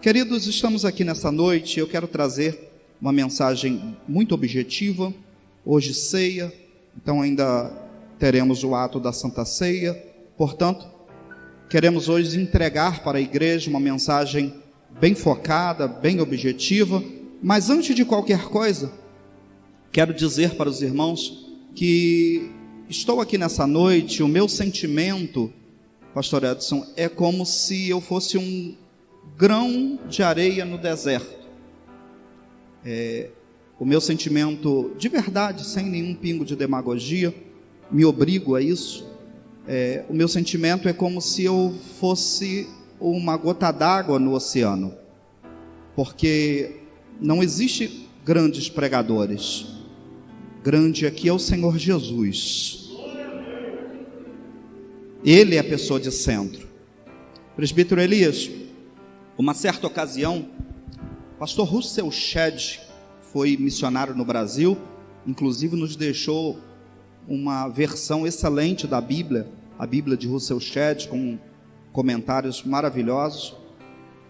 Queridos, estamos aqui nessa noite. Eu quero trazer uma mensagem muito objetiva. Hoje ceia, então ainda teremos o ato da Santa Ceia. Portanto, queremos hoje entregar para a igreja uma mensagem bem focada, bem objetiva. Mas antes de qualquer coisa, quero dizer para os irmãos que estou aqui nessa noite. O meu sentimento, pastor Edson, é como se eu fosse um grão de areia no deserto. O meu sentimento, de verdade, sem nenhum pingo de demagogia, me obrigo a isso. O meu sentimento é como se eu fosse uma gota d'água no oceano, porque não existe grandes pregadores. Grande aqui é o Senhor Jesus. Ele é a pessoa de centro. Presbítero Elias, uma certa ocasião, pastor Russell Shedd foi missionário no Brasil, inclusive nos deixou uma versão excelente da Bíblia, a Bíblia de Russell Shedd, com comentários maravilhosos.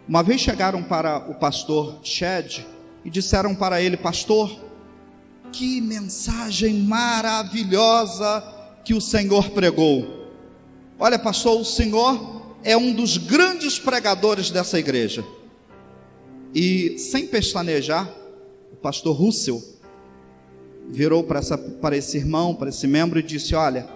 Uma vez chegaram para o pastor Shedd e disseram para ele: pastor, que mensagem maravilhosa que o Senhor pregou. Olha, pastor, o Senhor é um dos grandes pregadores dessa igreja. E sem pestanejar, o pastor Russell virou para esse irmão, para esse membro, e disse: olha,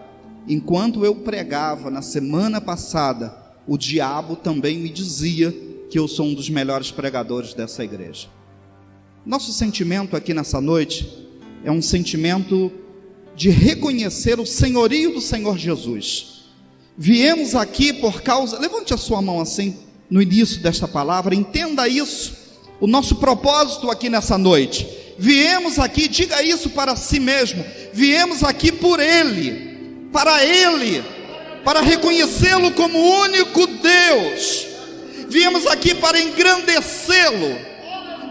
enquanto eu pregava na semana passada, o diabo também me dizia que eu sou um dos melhores pregadores dessa igreja. Nosso sentimento aqui nessa noite é um sentimento de reconhecer o senhorio do Senhor Jesus. Viemos aqui por causa, levante a sua mão assim, no início desta palavra, entenda isso, o nosso propósito aqui nessa noite. Viemos aqui, diga isso para si mesmo, viemos aqui por Ele, para reconhecê-lo como único Deus. Viemos aqui para engrandecê-lo,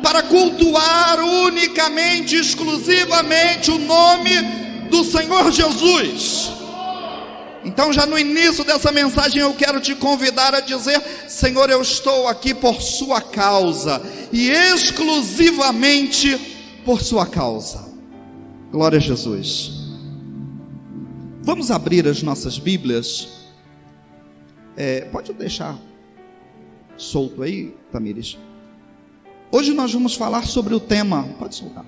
para cultuar unicamente, exclusivamente o nome do Senhor Jesus. Então, já no início dessa mensagem, eu quero te convidar a dizer: Senhor, eu estou aqui por sua causa, e exclusivamente por sua causa. Glória a Jesus. Vamos abrir as nossas Bíblias. Pode deixar solto aí, Tamires. Hoje nós vamos falar sobre o tema, pode soltar.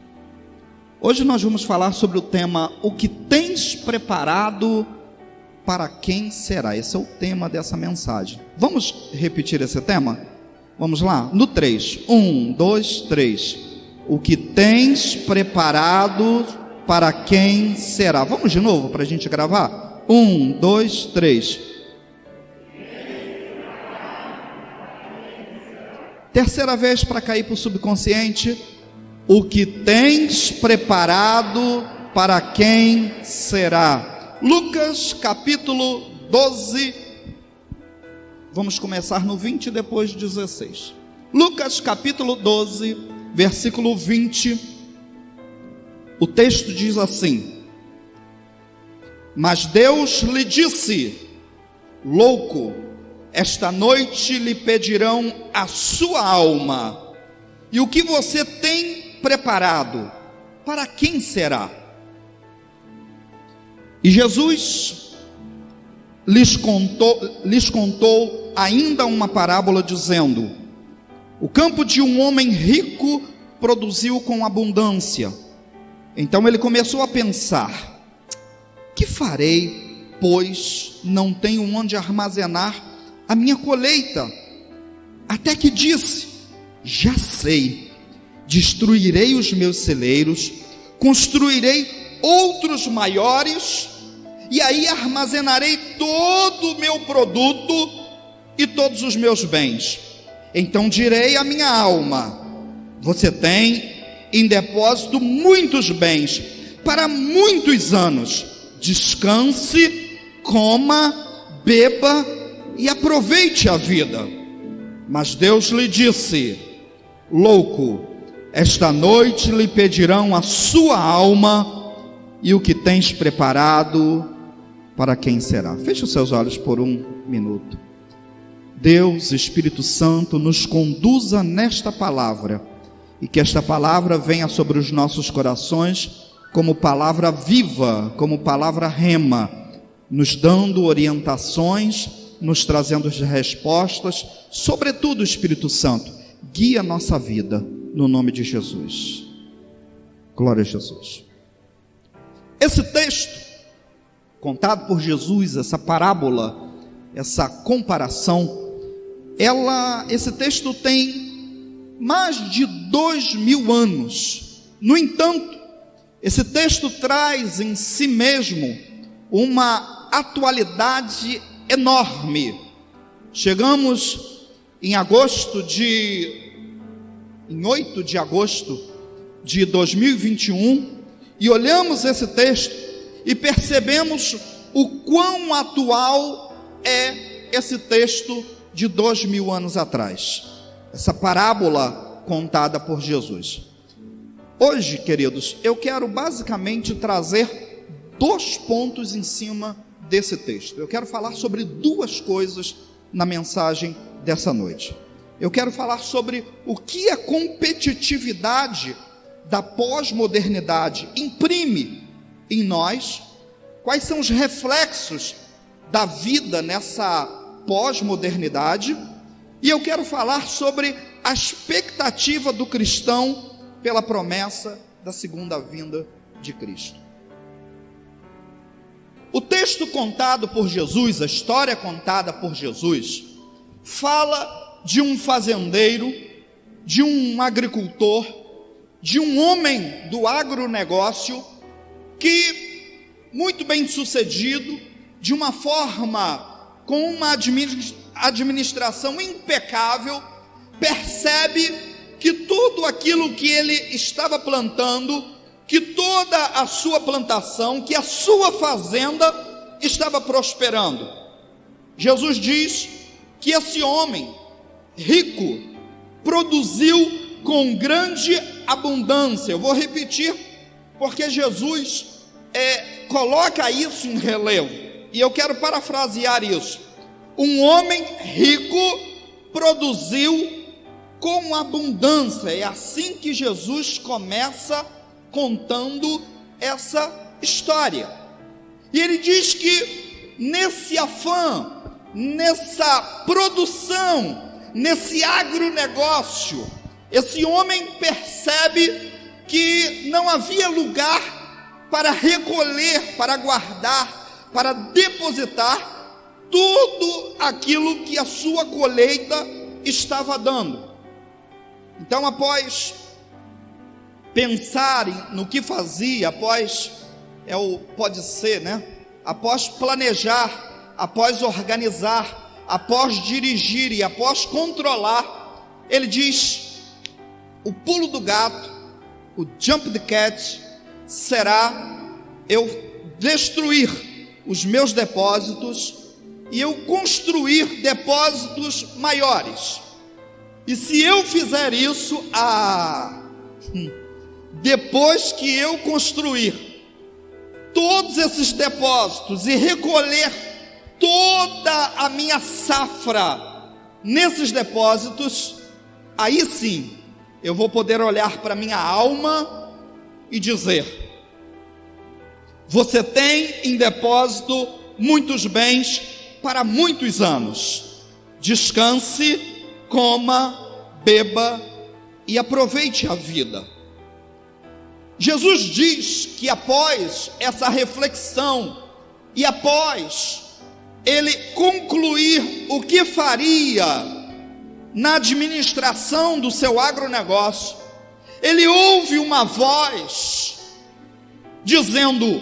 Hoje nós vamos falar sobre o tema: o que tens preparado para quem será? Esse é o tema dessa mensagem. Vamos repetir esse tema? Vamos lá? No 3. 1, 2, 3. O que tens preparado para quem será? Vamos de novo para a gente gravar? 1, 2, 3. Terceira vez para cair para o subconsciente. O que tens preparado para quem será? Lucas capítulo 12, vamos começar no 20 e depois 16. Lucas capítulo 12, versículo 20, o texto diz assim: mas Deus lhe disse: louco, esta noite lhe pedirão a sua alma, e o que você tem preparado, para quem será? E Jesus lhes contou ainda uma parábola, dizendo: o campo de um homem rico produziu com abundância. Então ele começou a pensar: que farei, pois não tenho onde armazenar a minha colheita? Até que disse: já sei, destruirei os meus celeiros, construirei outros maiores, e aí armazenarei todo o meu produto e todos os meus bens. Então direi à minha alma: você tem em depósito muitos bens para muitos anos. Descanse, coma, beba e aproveite a vida. Mas Deus lhe disse: louco, esta noite lhe pedirão a sua alma, e o que tens preparado, para quem será? Feche os seus olhos por um minuto. Deus, Espírito Santo, nos conduza nesta palavra, e que esta palavra venha sobre os nossos corações como palavra viva, como palavra rema, nos dando orientações, nos trazendo respostas. Sobretudo, Espírito Santo, guia a nossa vida, no nome de Jesus. Glória a Jesus. Esse texto, contado por Jesus, essa parábola, essa comparação, esse texto tem mais de 2000 anos. No entanto, esse texto traz em si mesmo uma atualidade enorme. Chegamos em 8 de agosto de 2021 e olhamos esse texto e percebemos o quão atual é esse texto de 2000 anos atrás, essa parábola contada por Jesus. Hoje, queridos, eu quero basicamente trazer 2 pontos em cima desse texto. Eu quero falar sobre 2 coisas na mensagem dessa noite. Eu quero falar sobre o que a competitividade da pós-modernidade imprime em nós, quais são os reflexos da vida nessa pós-modernidade, e eu quero falar sobre a expectativa do cristão pela promessa da segunda vinda de Cristo. O texto contado por Jesus, a história contada por Jesus, fala de um fazendeiro, de um agricultor, de um homem do agronegócio que, muito bem sucedido, de uma forma, com uma administração impecável, percebe que tudo aquilo que ele estava plantando, que toda a sua plantação, que a sua fazenda estava prosperando. Jesus diz que esse homem rico produziu com grande abundância. Eu vou repetir, porque Jesus coloca isso em relevo, e eu quero parafrasear isso. Um homem rico produziu com abundância. É assim que Jesus começa contando essa história. E ele diz que nesse afã, nessa produção, nesse agronegócio, esse homem percebe que não havia lugar para recolher, para guardar, para depositar tudo aquilo que a sua colheita estava dando. Então, após pensar no que fazia, após após planejar, após organizar, após dirigir e após controlar, ele diz: o pulo do gato, o jump the cat, será eu destruir os meus depósitos e eu construir depósitos maiores. E se eu fizer isso, depois que eu construir todos esses depósitos e recolher toda a minha safra nesses depósitos, aí sim eu vou poder olhar para minha alma e dizer: você tem em depósito muitos bens para muitos anos. Descanse, coma, beba e aproveite a vida. Jesus diz que após essa reflexão e após ele concluir o que faria na administração do seu agronegócio, ele ouve uma voz dizendo: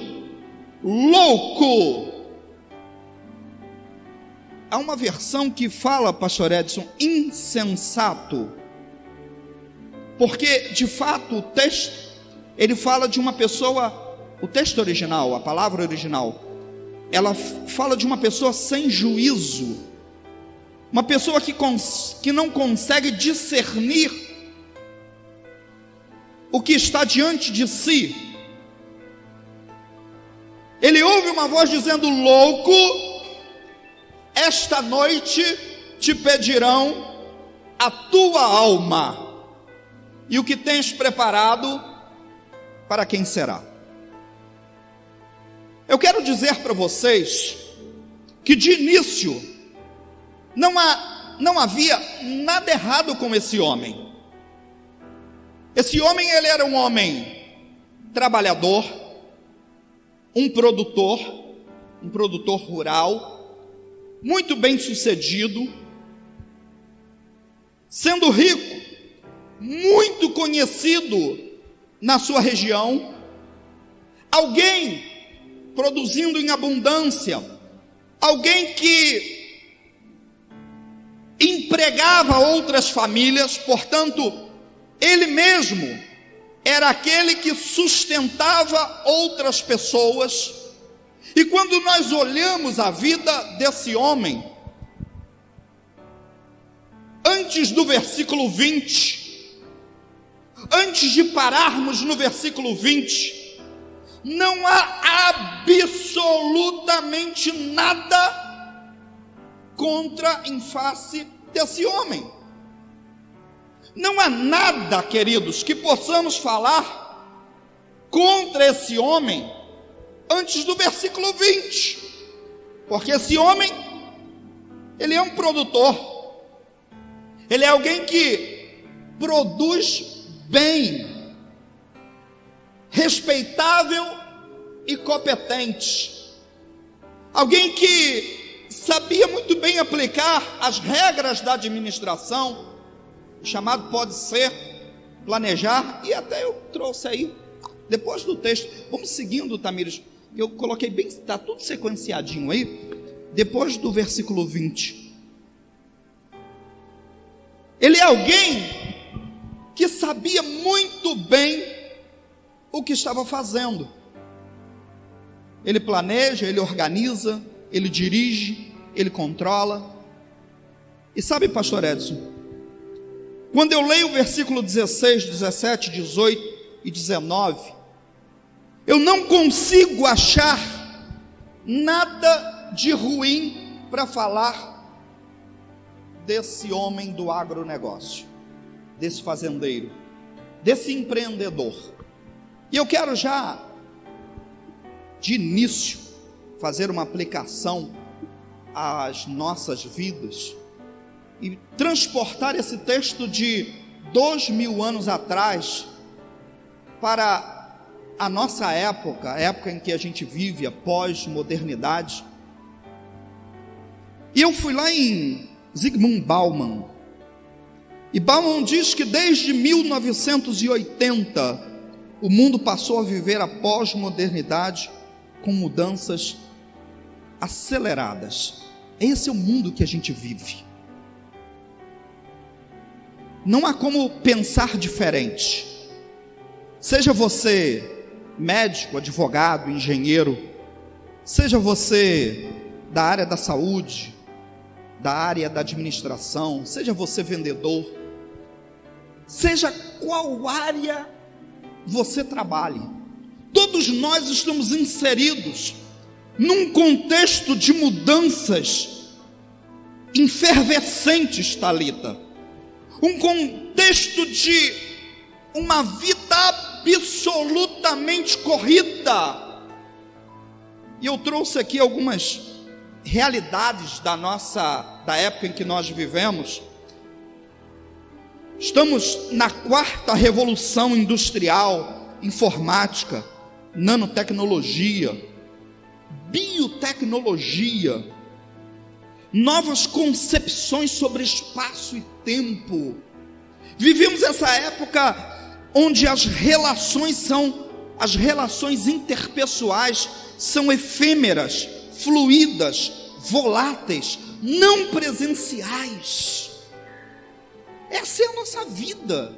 louco. Há uma versão que fala, pastor Edson, insensato, porque de fato o texto, ele fala de uma pessoa, o texto original, a palavra original, ela fala de uma pessoa sem juízo, uma pessoa que não consegue discernir o que está diante de si. Ele ouve uma voz dizendo: louco, esta noite te pedirão a tua alma, e o que tens preparado, para quem será? Eu quero dizer para vocês que de início não havia nada errado com esse homem. Esse homem, ele era um homem trabalhador, um produtor rural, muito bem sucedido, sendo rico, muito conhecido na sua região, alguém produzindo em abundância, alguém que empregava outras famílias, portanto, ele mesmo era aquele que sustentava outras pessoas. E quando nós olhamos a vida desse homem, antes do versículo 20, antes de pararmos no versículo 20, não há absolutamente nada contra em face desse homem. Não há nada, queridos, que possamos falar contra esse homem antes do versículo 20, porque esse homem, ele é um produtor, ele é alguém que produz bem, respeitável e competente, alguém que sabia muito bem aplicar as regras da administração. Chamado pode ser planejar, e até eu trouxe aí depois do texto. Vamos seguindo, Tamires. Eu coloquei bem, está tudo sequenciadinho aí. Depois do versículo 20, ele é alguém que sabia muito bem o que estava fazendo. Ele planeja, ele organiza, ele dirige, ele controla. E sabe, pastor Edson, quando eu leio o versículo 16, 17, 18 e 19, eu não consigo achar nada de ruim para falar desse homem do agronegócio, desse fazendeiro, desse empreendedor. E eu quero já, de início, fazer uma aplicação às nossas vidas e transportar esse texto de 2000 anos atrás para a nossa época, a época em que a gente vive, a pós-modernidade. E eu fui lá em Zygmunt Bauman, e Bauman diz que desde 1980 o mundo passou a viver a pós-modernidade com mudanças aceleradas. Esse é o mundo que a gente vive. Não há como pensar diferente. Seja você médico, advogado, engenheiro, seja você da área da saúde, da área da administração, seja você vendedor, seja qual área você trabalhe, todos nós estamos inseridos num contexto de mudanças efervescentes, Thalita. Um contexto de uma vida absolutamente corrida. E eu trouxe aqui algumas realidades da época em que nós vivemos. Estamos na 4ª revolução industrial, informática, nanotecnologia, biotecnologia, novas concepções sobre espaço e tempo. Vivemos essa época onde as relações interpessoais são efêmeras, fluídas, voláteis, não presenciais. Essa é a nossa vida.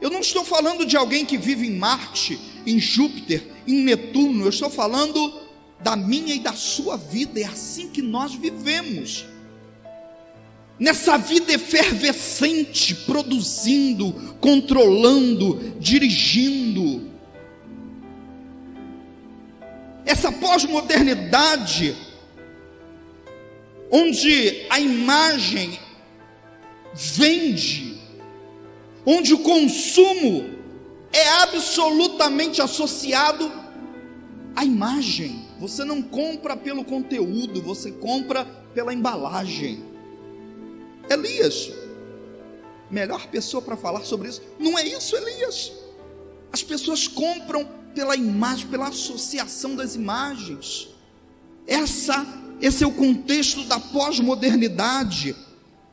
Eu não estou falando de alguém que vive em Marte, em Júpiter, em Netuno. Eu estou falando da minha e da sua vida. É assim que nós vivemos, nessa vida efervescente, produzindo, controlando, dirigindo. Essa pós-modernidade onde a imagem vende, onde o consumo é absolutamente associado à imagem. Você não compra pelo conteúdo, você compra pela embalagem. Elias, melhor pessoa para falar sobre isso, não é isso, Elias? As pessoas compram pela imagem, pela associação das imagens. Esse é o contexto da pós-modernidade,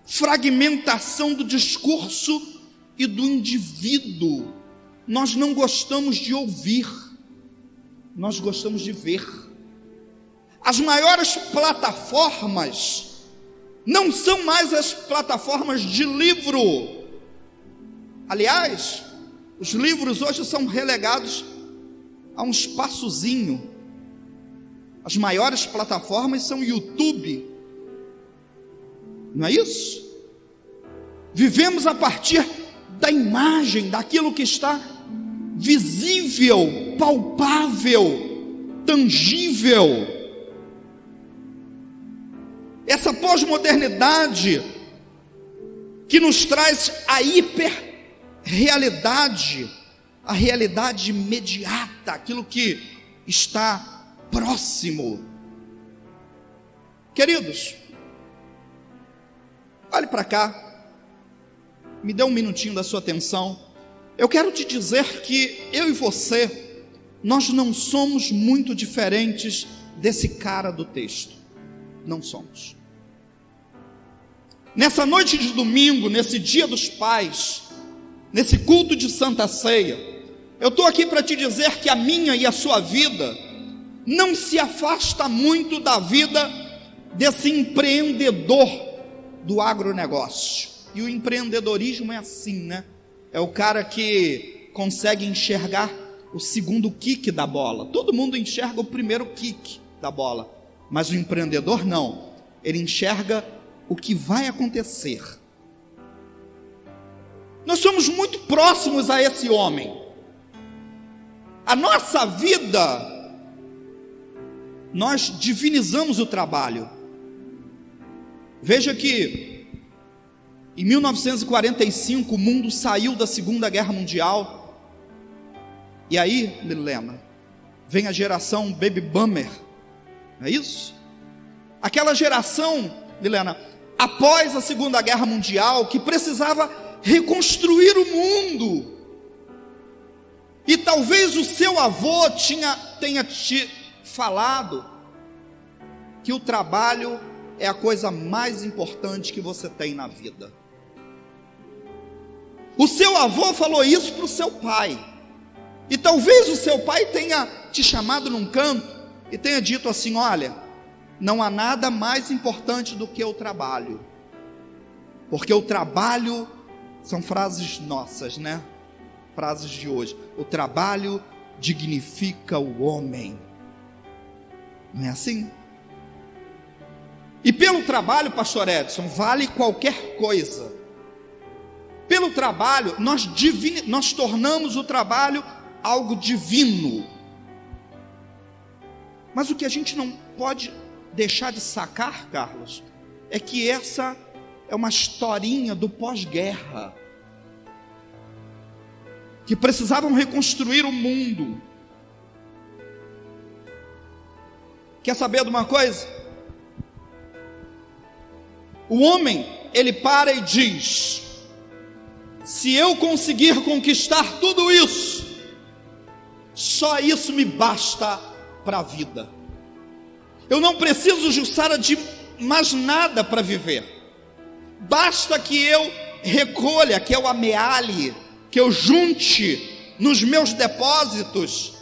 fragmentação do discurso e do indivíduo. Nós não gostamos de ouvir, nós gostamos de ver. As maiores plataformas não são mais as plataformas de livro. Aliás, os livros hoje são relegados a um espaçozinho. As maiores plataformas são o YouTube. Não é isso? Vivemos a partir da imagem, daquilo que está visível, palpável, tangível. Essa pós-modernidade que nos traz a hiperrealidade, a realidade imediata, aquilo que está próximo. Queridos, olhe para cá, me dê um minutinho da sua atenção. Eu quero te dizer que eu e você, nós não somos muito diferentes desse cara do texto. Não somos. Nessa noite de domingo, nesse dia dos pais, nesse culto de Santa Ceia, eu estou aqui para te dizer que a minha e a sua vida não se afasta muito da vida desse empreendedor do agronegócio. E o empreendedorismo é assim, né? É o cara que consegue enxergar o segundo kick da bola. Todo mundo enxerga o primeiro kick da bola, mas o empreendedor não. Ele enxerga o que vai acontecer. Nós somos muito próximos a esse homem. A nossa vida, nós divinizamos o trabalho. Veja que em 1945 o mundo saiu da Segunda Guerra Mundial. E aí, Milena, vem a geração Baby Boomer. Não é isso? Aquela geração, Milena, após a Segunda Guerra Mundial, que precisava reconstruir o mundo. E talvez o seu avô tenha te falado que o trabalho é a coisa mais importante que você tem na vida. O seu avô falou isso para o seu pai. E talvez o seu pai tenha te chamado num canto e tenha dito assim: olha, não há nada mais importante do que o trabalho. Porque o trabalho, são frases nossas, né? Frases de hoje. O trabalho dignifica o homem. Não é assim? E pelo trabalho, pastor Edson, vale qualquer coisa. Pelo trabalho, nós tornamos o trabalho algo divino. Mas o que a gente não pode deixar de sacar, Carlos, é que essa é uma historinha do pós-guerra, que precisavam reconstruir o mundo. Quer saber de uma coisa? O homem, ele para e diz: se eu conseguir conquistar tudo isso, só isso me basta para a vida. Eu não preciso, Jussara, de mais nada para viver. Basta que eu recolha, que eu amealhe, que eu junte nos meus depósitos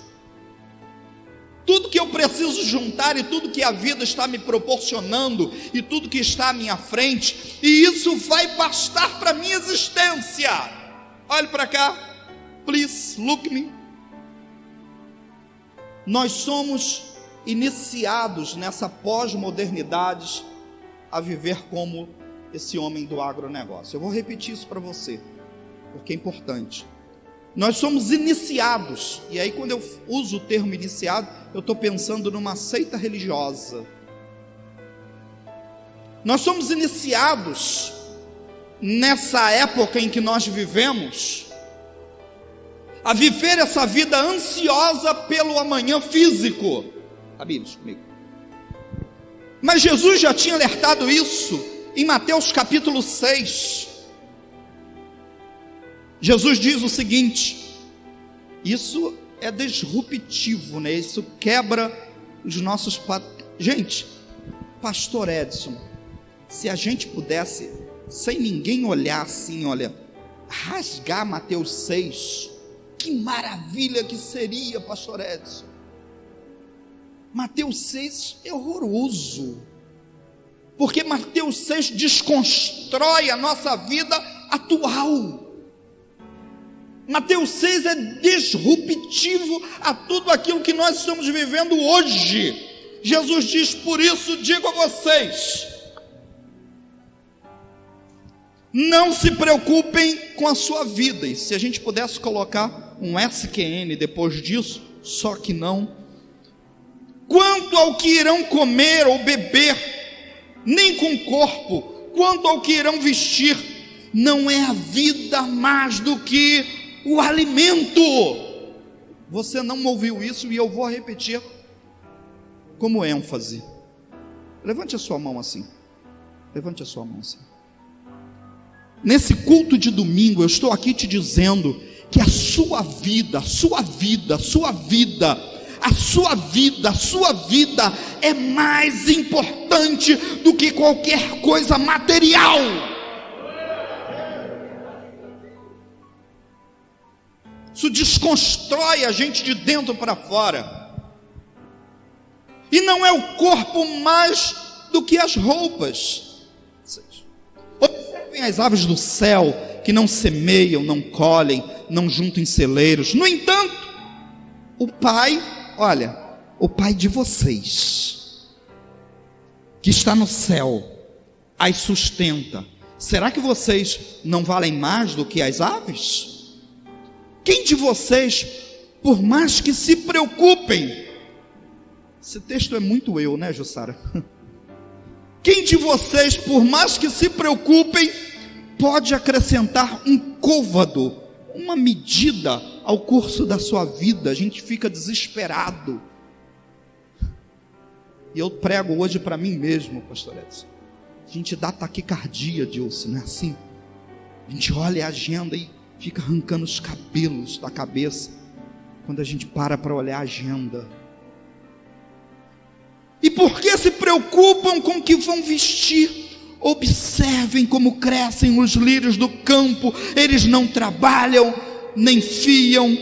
tudo que eu preciso juntar e tudo que a vida está me proporcionando e tudo que está à minha frente, e isso vai bastar para a minha existência. Olhe para cá, please look me. Nós somos iniciados nessa pós-modernidade a viver como esse homem do agronegócio. Eu vou repetir isso para você, porque é importante. Nós somos iniciados, e aí quando eu uso o termo iniciado, eu estou pensando numa seita religiosa. Nós somos iniciados nessa época em que nós vivemos a viver essa vida ansiosa pelo amanhã físico. Sabe isso comigo? Mas Jesus já tinha alertado isso em Mateus capítulo 6. Jesus diz o seguinte, isso é disruptivo, né? Isso quebra os nossos... Gente, pastor Edson, se a gente pudesse, sem ninguém olhar assim, olha, rasgar Mateus 6, que maravilha que seria, pastor Edson. Mateus 6 é horroroso, porque Mateus 6 desconstrói a nossa vida atual. Mateus 6 é disruptivo a tudo aquilo que nós estamos vivendo hoje. Jesus diz, por isso digo a vocês, não se preocupem com a sua vida. E se a gente pudesse colocar um SQN depois disso, só que não. Quanto ao que irão comer ou beber, nem com o corpo, quanto ao que irão vestir, não é a vida mais do que o alimento. Você não ouviu isso e eu vou repetir como ênfase. Levante a sua mão assim. Levante a sua mão assim. Nesse culto de domingo, eu estou aqui te dizendo que a sua vida é mais importante do que qualquer coisa material. Isso desconstrói a gente de dentro para fora. E não é o corpo mais do que as roupas. Observem as aves do céu, que não semeiam, não colhem, não juntam em celeiros. No entanto, o Pai de vocês, que está no céu, as sustenta. Será que vocês não valem mais do que as aves? Quem de vocês, por mais que se preocupem, esse texto é muito eu, né, Jussara? Quem de vocês, por mais que se preocupem, pode acrescentar um côvado, uma medida ao curso da sua vida? A gente fica desesperado. E eu prego hoje para mim mesmo, pastor Edson. A gente dá taquicardia, Dilson, não é assim? A gente olha a agenda e fica arrancando os cabelos da cabeça quando a gente para olhar a agenda. E por que se preocupam com o que vão vestir? Observem como crescem os lírios do campo, eles não trabalham, nem fiam.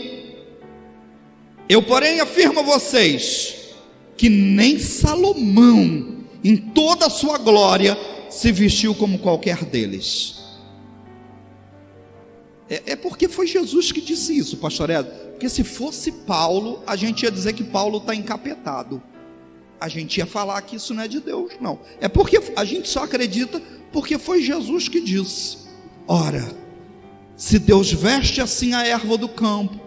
Eu, porém, afirmo a vocês, que nem Salomão, em toda a sua glória, se vestiu como qualquer deles. É porque foi Jesus que disse isso, pastor Edson. Porque se fosse Paulo, a gente ia dizer que Paulo está encapetado. A gente ia falar que isso não é de Deus, não. É porque a gente só acredita porque foi Jesus que disse. Ora, se Deus veste assim a erva do campo,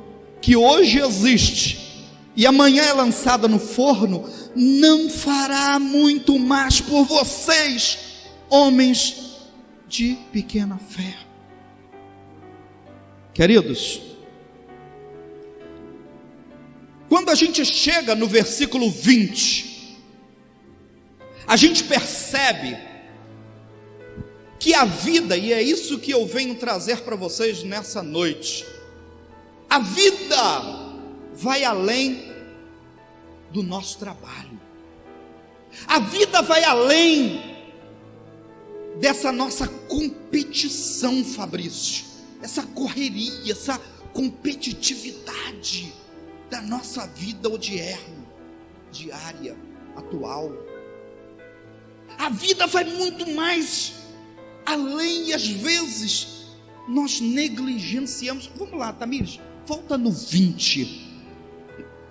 que hoje existe e amanhã é lançada no forno, não fará muito mais por vocês, homens de pequena fé. Queridos, quando a gente chega no versículo 20, a gente percebe que a vida, e é isso que eu venho trazer para vocês nessa noite, a vida vai além do nosso trabalho, a vida vai além dessa nossa competição, Fabrício, essa correria, essa competitividade da nossa vida odierna, diária, atual. A vida vai muito mais além e às vezes nós negligenciamos. Vamos lá, Tamires, volta no 20,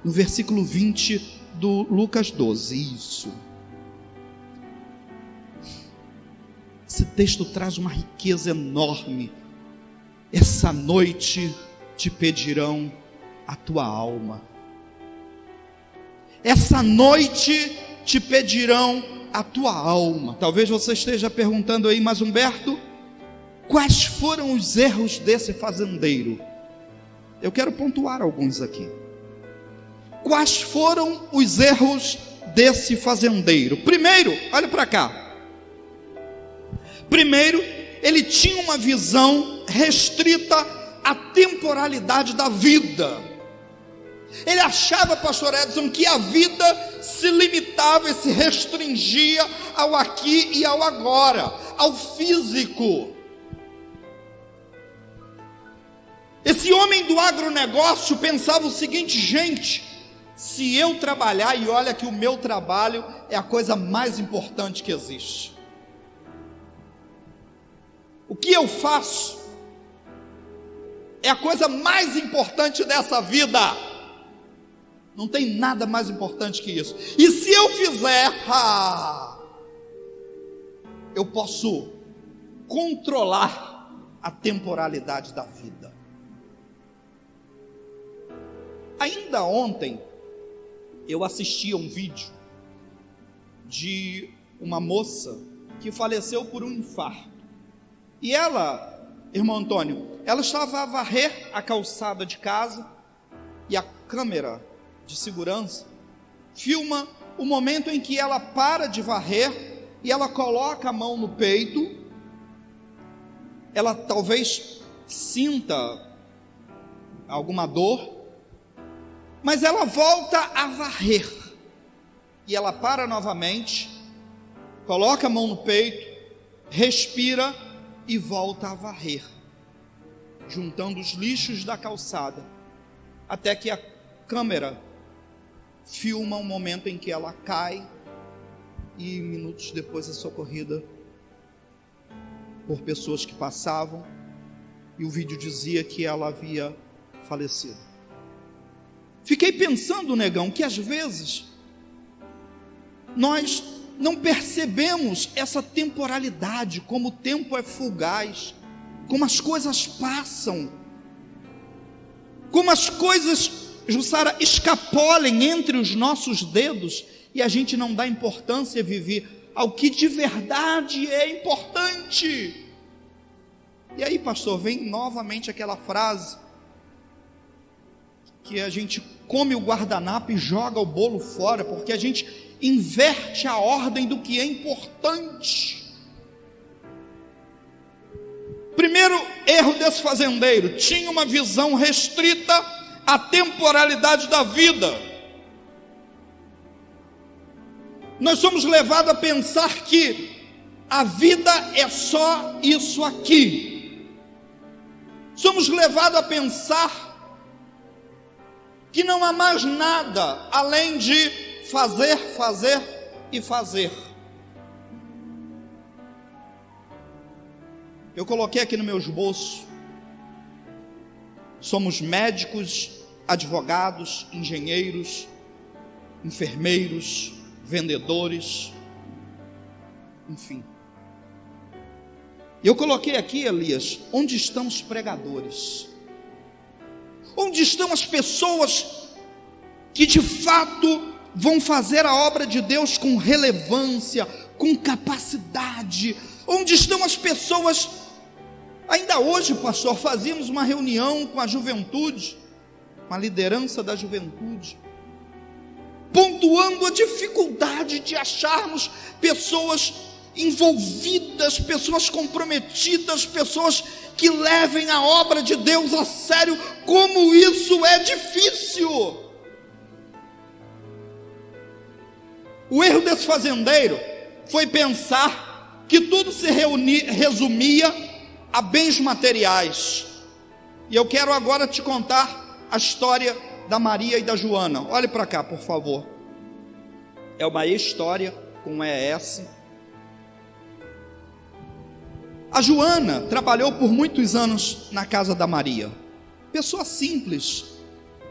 no versículo 20 do Lucas 12, isso. Esse texto traz uma riqueza enorme. Essa noite te pedirão a tua alma. Essa noite te pedirão a tua alma. Talvez você esteja perguntando aí, mas Humberto, quais foram os erros desse fazendeiro? Eu quero pontuar alguns aqui. Quais foram os erros desse fazendeiro? Primeiro, olha para cá. Primeiro, ele tinha uma visão restrita à temporalidade da vida. Ele achava, pastor Edson, que a vida se limitava e se restringia ao aqui e ao agora, ao físico. Esse homem do agronegócio pensava o seguinte: gente, se eu trabalhar, e olha que o meu trabalho é a coisa mais importante que existe. O que eu faço é a coisa mais importante dessa vida. Não tem nada mais importante que isso. E se eu fizer, eu posso controlar a temporalidade da vida. Ainda ontem, eu assisti a um vídeo de uma moça que faleceu por um infarto. E ela, irmão Antônio, ela estava a varrer a calçada de casa, e a câmera de segurança filma o momento em que ela para de varrer e ela coloca a mão no peito. Ela talvez sinta alguma dor, mas ela volta a varrer, e ela para novamente, coloca a mão no peito, respira e volta a varrer, juntando os lixos da calçada, até que a câmera filma um momento em que ela cai, e minutos depois é socorrida por pessoas que passavam, e o vídeo dizia que ela havia falecido. Fiquei pensando, negão, que às vezes nós não percebemos essa temporalidade, como o tempo é fugaz, como as coisas passam, como as coisas, Jussara, escapolem entre os nossos dedos, e a gente não dá importância a viver ao que de verdade é importante. E aí, pastor, vem novamente aquela frase que a gente come o guardanapo e joga o bolo fora, porque a gente inverte a ordem do que é importante. Primeiro erro desse fazendeiro: tinha uma visão restrita à temporalidade da vida. Nós somos levados a pensar que a vida é só isso aqui. Somos levados a pensar que não há mais nada além de fazer, fazer e fazer. Eu coloquei aqui no meu esboço: somos médicos, advogados, engenheiros, enfermeiros, vendedores, enfim. Eu coloquei aqui, Elias, onde estão os pregadores? Onde estão as pessoas que de fato vão fazer a obra de Deus com relevância, com capacidade? Onde estão as pessoas? Ainda hoje, pastor, fazíamos uma reunião com a juventude, com a liderança da juventude, pontuando a dificuldade de acharmos pessoas envolvidas, pessoas comprometidas, pessoas que levem a obra de Deus a sério. Como isso é difícil! O erro desse fazendeiro foi pensar que tudo se resumia a bens materiais. E eu quero agora te contar a história da Maria e da Joana. Olhe para cá, por favor. É uma história com ES. A Joana trabalhou por muitos anos na casa da Maria. Pessoa simples,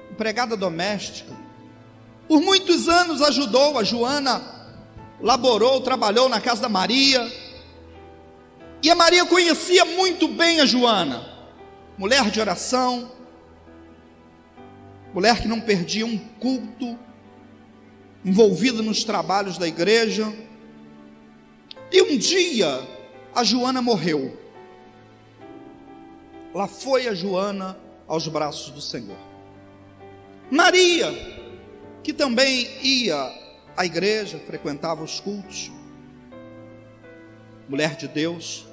empregada doméstica. Por muitos anos ajudou. A Joana laborou, trabalhou na casa da Maria. E a Maria conhecia muito bem a Joana. Mulher de oração, mulher que não perdia um culto, envolvida nos trabalhos da igreja. E um dia a Joana morreu. Lá foi a Joana aos braços do Senhor. Maria, que também ia à igreja, frequentava os cultos, mulher de Deus,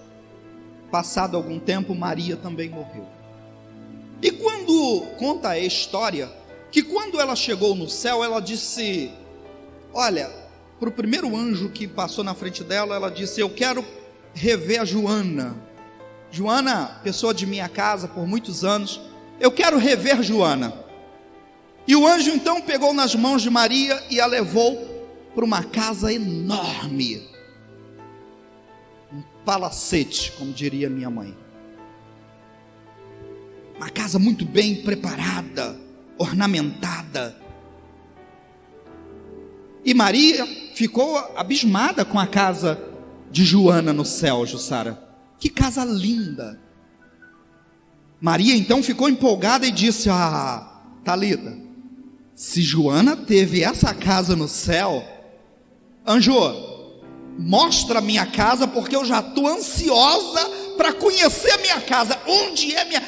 passado algum tempo, Maria também morreu. E quando conta a história, que quando ela chegou no céu, ela disse, olha, para o primeiro anjo que passou na frente dela, ela disse, eu quero rever a Joana. Joana, pessoa de minha casa por muitos anos, eu quero rever Joana. E o anjo então pegou nas mãos de Maria e a levou para uma casa enorme, um palacete, como diria minha mãe, uma casa muito bem preparada, ornamentada. E Maria ficou abismada com a casa de Joana no céu, Jussara. Que casa linda! Maria então ficou empolgada e disse, Thalita, se Joana teve essa casa no céu, anjo, mostra a minha casa, porque eu já estou ansiosa para conhecer a minha casa. Onde é minha...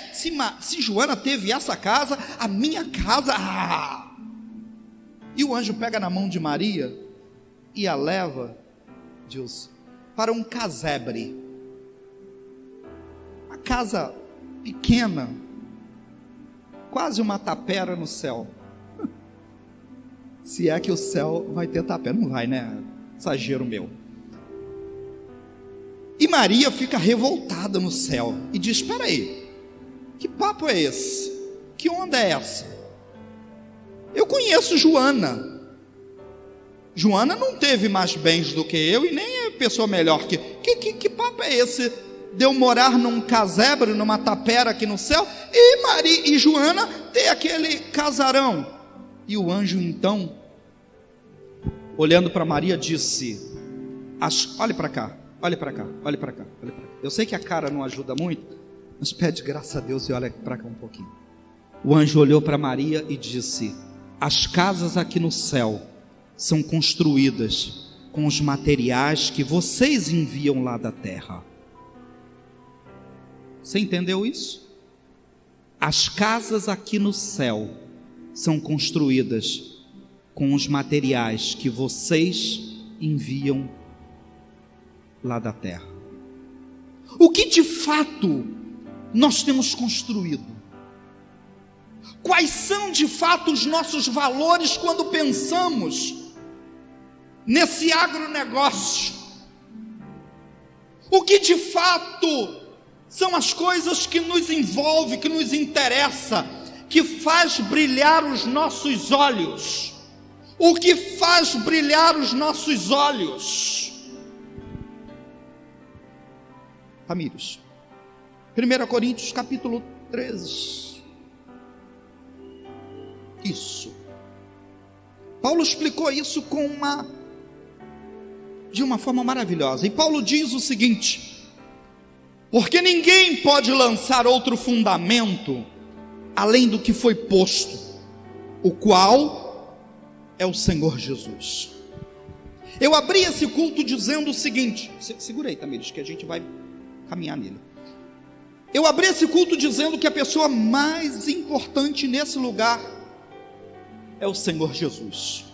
Se Joana teve essa casa, a minha casa... E o anjo pega na mão de Maria e a leva, Deus, para um casebre. Uma casa pequena, quase uma tapera no céu. Se é que o céu vai ter tapera, não vai, né? Exagero meu. E Maria fica revoltada no céu e diz, espera aí, que papo é esse? Que onda é essa? Eu conheço Joana. Joana não teve mais bens do que eu e nem é pessoa melhor que... Que papo é esse de eu morar num casebre, numa tapera aqui no céu, e Maria e Joana ter aquele casarão? E o anjo então, olhando para Maria, disse, olhe para cá, olhe para cá, olhe para cá, olhe para cá. Eu sei que a cara não ajuda muito, mas pede graça a Deus e olha para cá um pouquinho. O anjo olhou para Maria e disse, as casas aqui no céu são construídas com os materiais que vocês enviam lá da terra. Você entendeu isso? As casas aqui no céu são construídas com os materiais que vocês enviam lá da terra. O que de fato nós temos construído? Quais são de fato os nossos valores quando pensamos nesse agronegócio? O que de fato são as coisas que nos envolvem, que nos interessa, que faz brilhar os nossos olhos? O que faz brilhar os nossos olhos? Famílias, 1 Coríntios capítulo 13. Isso. Paulo explicou isso de uma forma maravilhosa. E Paulo diz o seguinte: porque ninguém pode lançar outro fundamento além do que foi posto, o qual é o Senhor Jesus. Eu abri esse culto dizendo o seguinte, segura aí, Tamires, que a gente vai caminhar nele. Eu abri esse culto dizendo que a pessoa mais importante nesse lugar é o Senhor Jesus.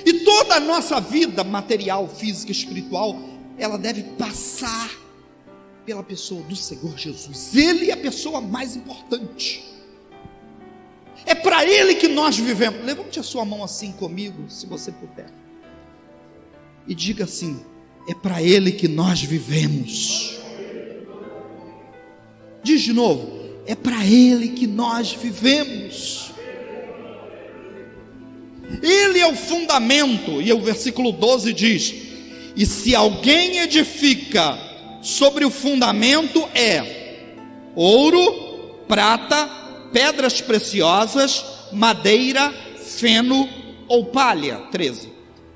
E toda a nossa vida material, física, espiritual, ela deve passar pela pessoa do Senhor Jesus. Ele é a pessoa mais importante. É para Ele que nós vivemos. Levante a sua mão assim comigo, se você puder, e diga assim: é para Ele que nós vivemos. Diz de novo: é para Ele que nós vivemos. Ele é o fundamento. E o versículo 12 diz: e se alguém edifica sobre o fundamento é ouro, prata, pedras preciosas, madeira, feno ou palha. 13.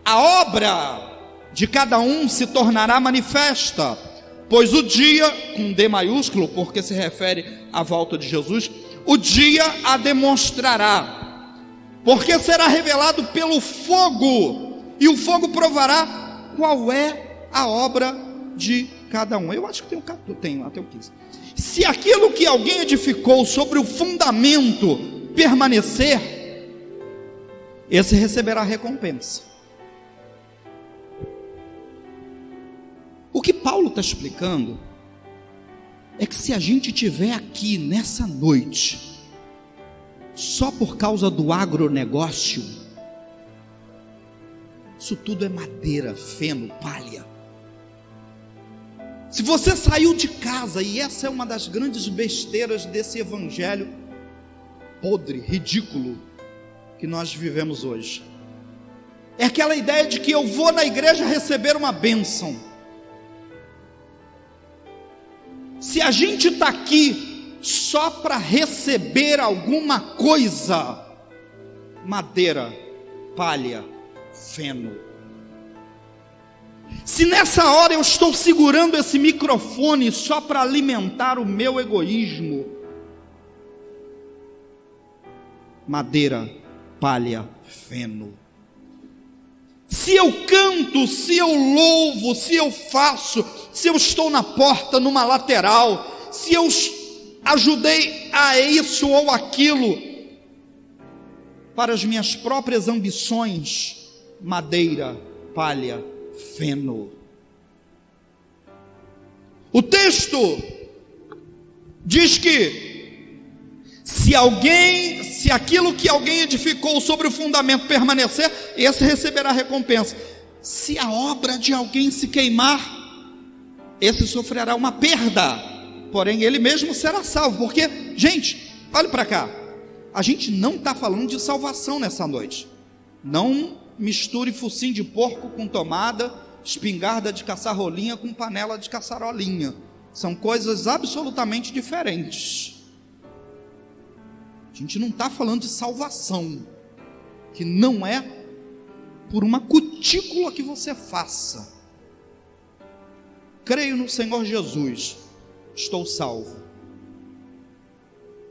A obra de cada um se tornará manifesta, pois o dia, com D maiúsculo, porque se refere à volta de Jesus, o dia a demonstrará, porque será revelado pelo fogo, e o fogo provará qual é a obra de cada um. Eu acho que tem até o 15. Se aquilo que alguém edificou sobre o fundamento permanecer, esse receberá recompensa. O que Paulo está explicando é que se a gente estiver aqui nessa noite só por causa do agronegócio, isso tudo é madeira, feno, palha. Se você saiu de casa, e essa é uma das grandes besteiras desse evangelho podre, ridículo que nós vivemos hoje, é aquela ideia de que eu vou na igreja receber uma bênção. Se a gente está aqui só para receber alguma coisa, madeira, palha, feno. Se nessa hora eu estou segurando esse microfone só para alimentar o meu egoísmo, madeira, palha, feno. Se eu canto, se eu louvo, se eu faço, se eu estou na porta, numa lateral, se eu ajudei a isso ou aquilo, para as minhas próprias ambições, madeira, palha, feno. O texto diz que se aquilo que alguém edificou sobre o fundamento permanecer, esse receberá recompensa. Se a obra de alguém se queimar, esse sofrerá uma perda, porém ele mesmo será salvo. Porque, gente, olhe para cá, a gente não está falando de salvação nessa noite. Não misture focinho de porco com tomada, espingarda de caçar rolinha com panela de caçarolinha. São coisas absolutamente diferentes. A gente não está falando de salvação, que não é por uma cutícula que você faça. Creio no Senhor Jesus, estou salvo.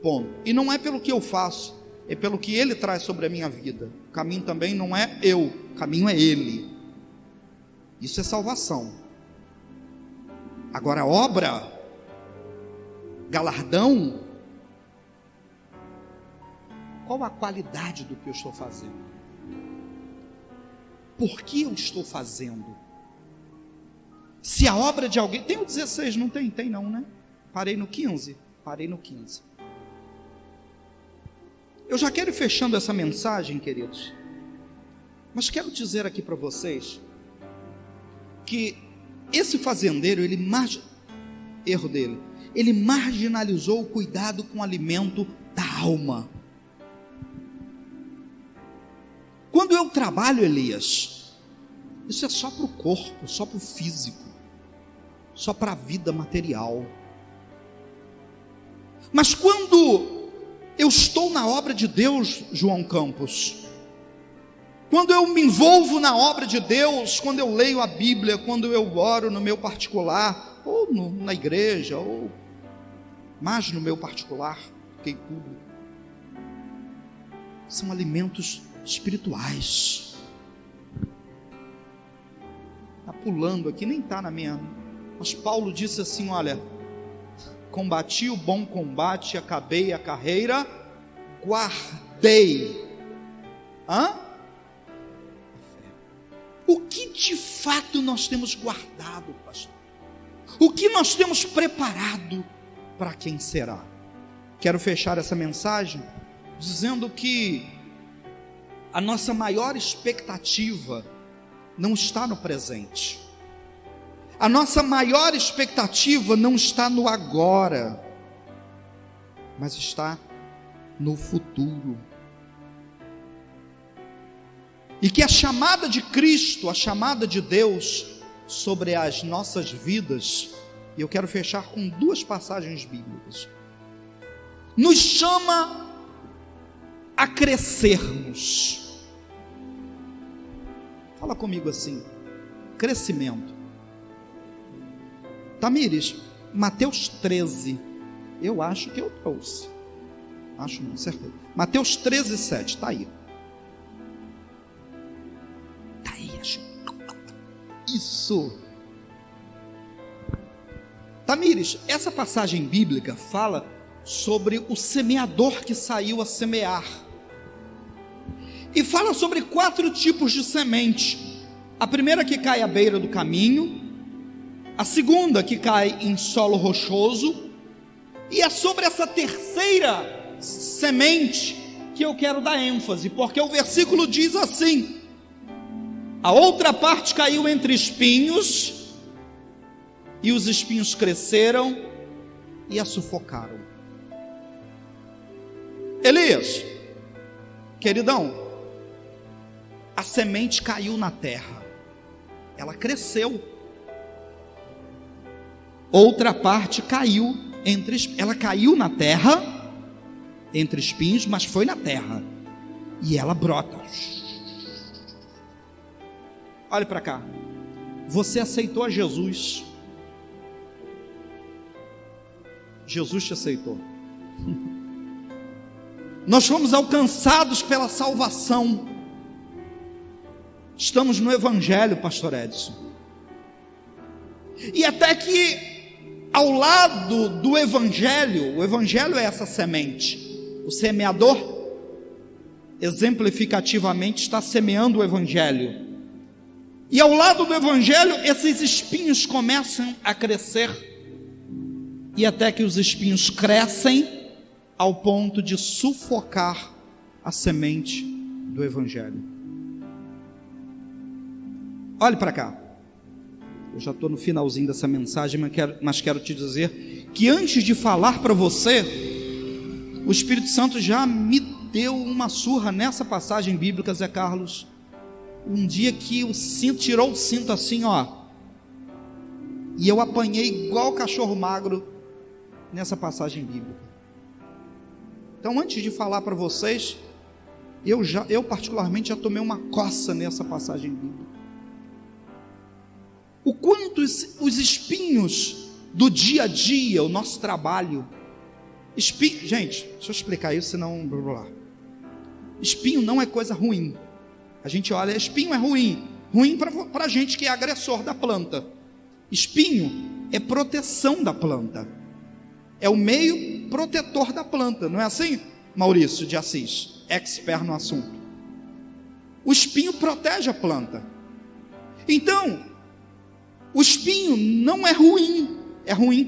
Ponto. E não é pelo que eu faço, é pelo que Ele traz sobre a minha vida. O caminho também não é eu, o caminho é Ele. Isso é salvação. Agora, obra, galardão, qual a qualidade do que eu estou fazendo? Por que eu estou fazendo? Se a obra de alguém... Tem o 16, não tem? Tem não, né? Parei no 15. Eu já quero ir fechando essa mensagem, queridos, mas quero dizer aqui para vocês que esse fazendeiro, erro dele, ele marginalizou o cuidado com o alimento da alma. Quando eu trabalho, Elias, isso é só para o corpo, só para o físico, só para a vida material. Mas quando eu estou na obra de Deus, João Campos, quando eu me envolvo na obra de Deus, quando eu leio a Bíblia, quando eu oro no meu particular, ou na igreja, ou mais no meu particular, que em público, são alimentos espirituais. Está pulando aqui, nem está na minha. Mas Paulo disse assim: olha, combati o bom combate, acabei a carreira, guardei. O que de fato nós temos guardado, pastor? O que nós temos preparado para quem será? Quero fechar essa mensagem dizendo que a nossa maior expectativa não está no presente. A nossa maior expectativa não está no agora, mas está no futuro. E que a chamada de Cristo, a chamada de Deus sobre as nossas vidas, e eu quero fechar com duas passagens bíblicas, nos chama a crescermos. Fala comigo assim: crescimento. Tamires, Mateus 13, eu acho que eu trouxe, acho não, certeza. Mateus 13, 7, está aí. Está aí, acho. Isso. Tamires, essa passagem bíblica fala sobre o semeador que saiu a semear. E fala sobre 4 tipos de semente. A primeira que cai à beira do caminho, a segunda que cai em solo rochoso, e é sobre essa terceira semente que eu quero dar ênfase, porque o versículo diz assim: a outra parte caiu entre espinhos, e os espinhos cresceram e a sufocaram. Elias, queridão, a semente caiu na terra, ela cresceu. Outra parte caiu ela caiu na terra, entre espinhos, mas foi na terra, e ela brota. Olhe para cá, você aceitou a Jesus, Jesus te aceitou, nós fomos alcançados pela salvação, estamos no Evangelho, pastor Edson, e até que ao lado do Evangelho, o Evangelho é essa semente, o semeador exemplificativamente está semeando o Evangelho, e ao lado do Evangelho esses espinhos começam a crescer, e até que os espinhos crescem ao ponto de sufocar a semente do Evangelho. Olhe para cá, eu já estou no finalzinho dessa mensagem, mas quero te dizer que antes de falar para você, o Espírito Santo já me deu uma surra nessa passagem bíblica, Zé Carlos. Um dia que o cinto, tirou o cinto assim, ó, e eu apanhei igual cachorro magro nessa passagem bíblica. Então, antes de falar para vocês, eu particularmente já tomei uma coça nessa passagem bíblica. O quanto os espinhos do dia a dia, o nosso trabalho, gente, deixa eu explicar isso, senão blá, blá, blá. Espinho não é coisa ruim. A gente olha, espinho é ruim para a gente que é agressor da planta. Espinho é proteção da planta, é o meio protetor da planta, não é assim, Maurício de Assis, expert no assunto? O espinho protege a planta. Então, o espinho não é ruim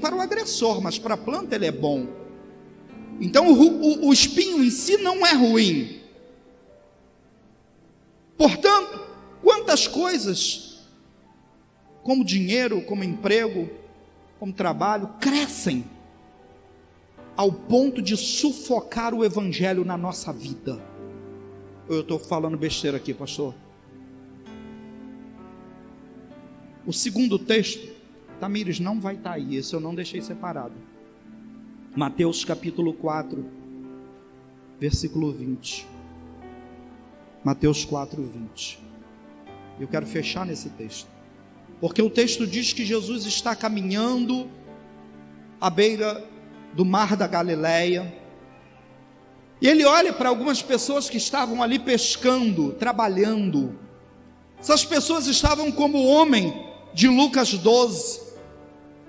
para o agressor, mas para a planta ele é bom. Então o espinho em si não é ruim. Portanto, quantas coisas, como dinheiro, como emprego, como trabalho, crescem ao ponto de sufocar o Evangelho na nossa vida. Eu estou falando besteira aqui, pastor? O segundo texto, Tamires, não vai estar aí, esse eu não deixei separado. Mateus capítulo 4, versículo 20. Mateus 4, 20. Eu quero fechar nesse texto, porque o texto diz que Jesus está caminhando à beira do mar da Galileia, e ele olha para algumas pessoas que estavam ali pescando, trabalhando. Essas pessoas estavam como o homem de Lucas 12,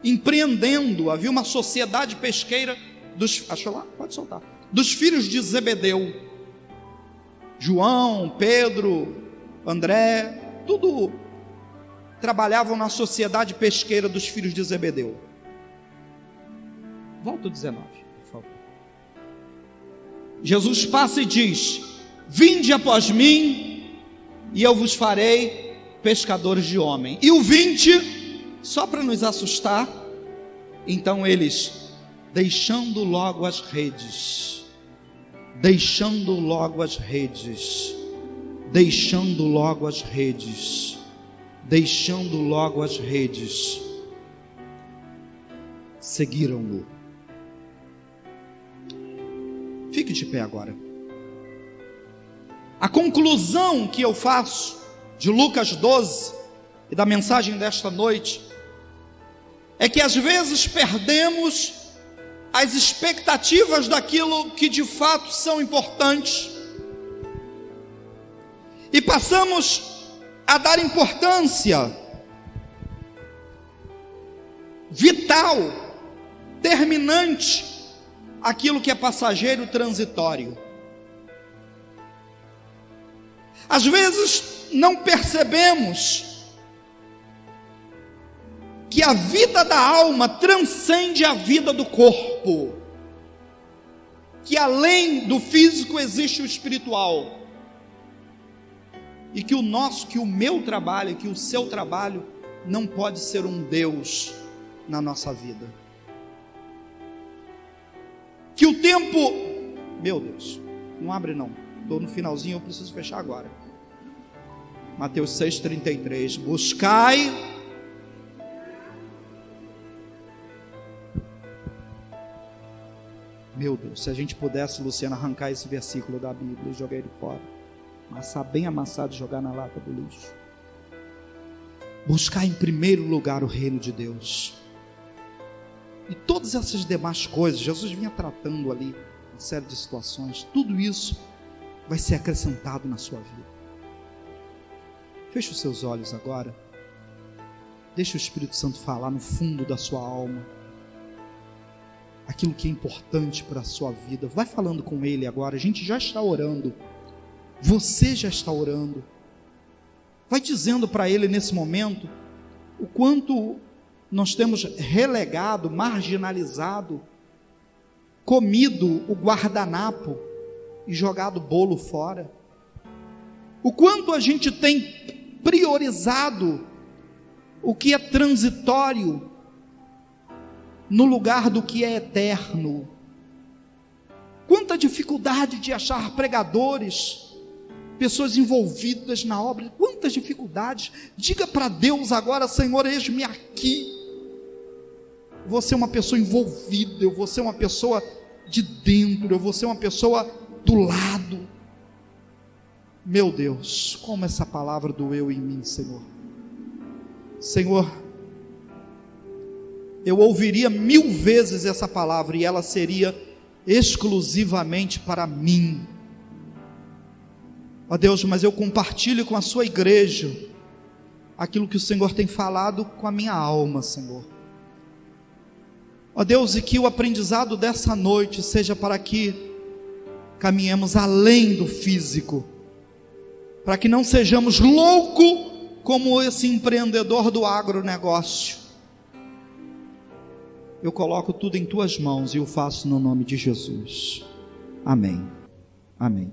empreendendo. Havia uma sociedade pesqueira achou lá? Pode soltar. Dos filhos de Zebedeu, João, Pedro, André, tudo trabalhavam na sociedade pesqueira dos filhos de Zebedeu. Volta o 19, por favor. Jesus passa e diz: vinde após mim, e eu vos farei pescadores de homem. E o 20, só para nos assustar, então eles, deixando logo as redes, seguiram-no. Fique de pé agora. A conclusão que eu faço de Lucas 12 e da mensagem desta noite é que às vezes perdemos as expectativas daquilo que de fato são importantes e passamos a dar importância vital, terminante, aquilo que é passageiro e transitório. Às vezes não percebemos que a vida da alma transcende a vida do corpo, que além do físico existe o espiritual, e que o meu trabalho, que o seu trabalho não pode ser um Deus na nossa vida. Que o tempo, meu Deus, não abre não, estou no finalzinho, eu preciso fechar agora. Mateus 6,33, buscai, meu Deus, se a gente pudesse, Luciana, arrancar esse versículo da Bíblia e jogar ele fora, amassar bem amassado e jogar na lata do lixo. Buscar em primeiro lugar o reino de Deus, e todas essas demais coisas, Jesus vinha tratando ali uma série de situações, tudo isso vai ser acrescentado na sua vida. Feche os seus olhos agora, deixe o Espírito Santo falar no fundo da sua alma, aquilo que é importante para a sua vida. Vai falando com Ele agora, a gente já está orando, você já está orando, vai dizendo para Ele nesse momento, o quanto nós temos relegado, marginalizado, comido o guardanapo e jogado o bolo fora, o quanto a gente tem priorizado o que é transitório no lugar do que é eterno. Quanta dificuldade de achar pregadores, pessoas envolvidas na obra, quantas dificuldades. Diga para Deus agora: Senhor, eis-me aqui. Eu vou ser uma pessoa envolvida, eu vou ser uma pessoa de dentro, eu vou ser uma pessoa do lado. Meu Deus, como essa palavra doeu em mim, Senhor. Senhor, eu ouviria 1000 vezes essa palavra e ela seria exclusivamente para mim. Ó Deus, mas eu compartilho com a sua igreja aquilo que o Senhor tem falado com a minha alma, Senhor. Ó Deus, e que o aprendizado dessa noite seja para que caminhemos além do físico, para que não sejamos loucos como esse empreendedor do agronegócio. Eu coloco tudo em tuas mãos e o faço no nome de Jesus. Amém. Amém.